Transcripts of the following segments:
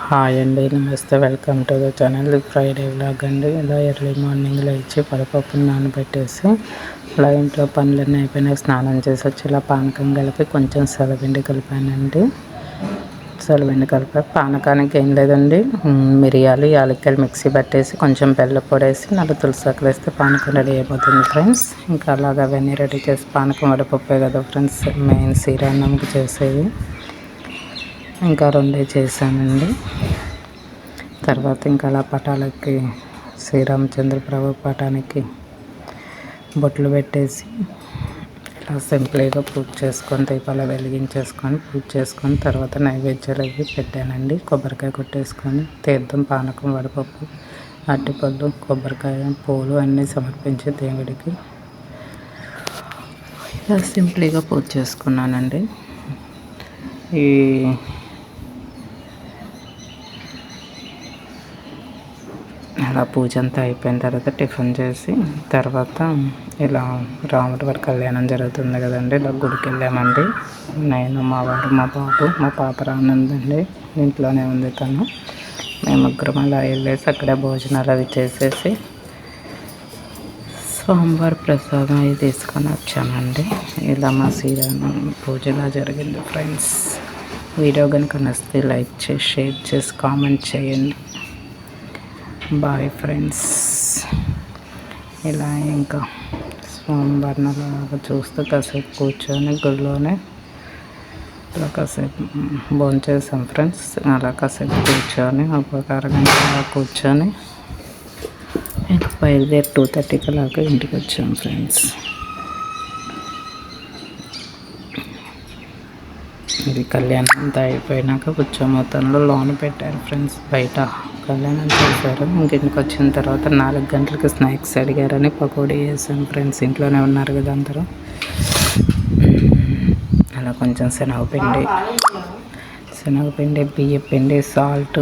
Hi అండి, నమస్తే, welcome to the channel. Friday vlog అండి. ఇలా ఎర్లీ మార్నింగ్ లేచి పరపప్పును నానబెట్టేసి ఇలా ఇంట్లో పనులన్నీ అయిపోయినాక స్నానం చేసి వచ్చి ఇలా పానకం కలిపి కొంచెం సలపిండి కలిపానండి. సలపిండి కలిపి పానకానికి ఏం లేదండి, మిరియాలు యాలక్కాయలు మిక్సీ పట్టేసి కొంచెం బెల్లం పొడేసి 4 తులసాకులు వేస్తే పానకం రెడీ అయిపోతుంది ఫ్రెండ్స్. ఇంకా అలాగ అవన్నీ రెడీ చేసి పానకం వడపప్పే కదా ఫ్రెండ్స్ మెయిన్ శ్రీరామనవమికి చేసేది. ఇంకా 2 చేశానండి. తర్వాత ఇంకా అలా పటాలకి శ్రీరామచంద్ర ప్రభు పటానికి బొట్లు పెట్టేసి ఇలా సింపుల్గా పూజ చేసుకొని దీపాలు వెలిగించేసుకొని పూజ చేసుకొని తర్వాత నైవేద్యాలు అవి పెట్టానండి. కొబ్బరికాయ కొట్టేసుకొని తీర్థం, పానకం, వడపప్పు, అరటిపళ్ళు, కొబ్బరికాయ, పూలు అన్నీ సమర్పించి దేవుడికి ఇలా సింపుల్గా పూజ చేసుకున్నానండి. ఈ అలా పూజ అంతా అయిపోయిన తర్వాత టిఫిన్ చేసి తర్వాత ఇలా రాముడి వారి కళ్యాణం జరుగుతుంది కదండి, ఇలా గుడికి వెళ్ళామండి. నేను, మా వారు, మా బాబు, మా పాప రానుందండి, ఇంట్లోనే ఉంది తను. మేము ముగ్గురం అలా వెళ్ళేసి అక్కడే భోజనాలు అవి చేసేసి స్వామివారి ప్రసాదం అవి తీసుకొని వచ్చామండి. ఇలా మా శ్రీరామ పూజలా జరిగింది ఫ్రెండ్స్. వీడియో కనుక నచ్చితే లైక్ చేసి, షేర్ చేసి, కామెంట్ చేయండి. Bye friends. ఇలా ఇంకా స్వామివారిని అలాగా చూస్తూ కాసేపు కూర్చొని గుడిలోనే అలా కాసేపు భోంచేసాం ఫ్రెండ్స్. అలా కాసేపు కూర్చొని ఒక అరగంట అలా కూర్చొని ఇంకా బయలుదేరి 2:30కి అలాగా ఇంటికి వచ్చాం ఫ్రెండ్స్. ఇది కళ్యాణం అంతా అయిపోయినాక పుచ్చమూతంలో లోన పెట్టారు ఫ్రెండ్స్. బయట కళ్యాణం చేశారు. ఇంటికి వచ్చిన తర్వాత 4 గంటలకి స్నాక్స్ అడిగారని పకోడీ వేసాను ఫ్రెండ్స్. ఇంట్లోనే ఉన్నారు కదా అందరూ. అలా కొంచెం శనగపిండి, బియ్యపిండి, సాల్ట్,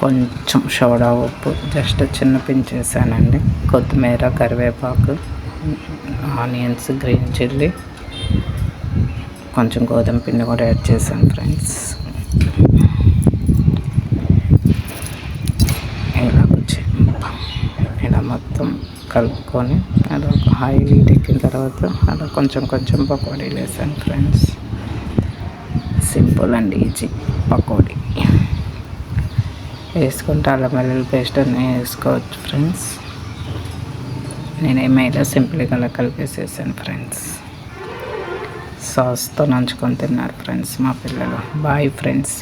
కొంచెం సోడా ఉప్పు, జస్ట్ చిన్న పించ్ వేసానండి. కొత్తిమీర, కరివేపాకు, ఆనియన్స్, గ్రీన్ చిల్లీ, కొంచెం గోధుమ పిండి కూడా యాడ్ చేశాను ఫ్రెండ్స్. ఇలా మొత్తం కలుపుకొని అలా ఒక హై హీట్ ఎక్కిన తర్వాత అలా కొంచెం పకోడీలు వేసాను friends. Simple and easy pakodi. వేసుకుంటే అల్లం వెల్లుల్లి పేస్ట్ అన్నీ వేసుకోవచ్చు ఫ్రెండ్స్. నేనేమైనా సింపుల్గా అలా కలిపేసేసాను ఫ్రెండ్స్. సాస్తో నంచుకొని తిన్నారు ఫ్రెండ్స్ మా పిల్లలు. Bye friends.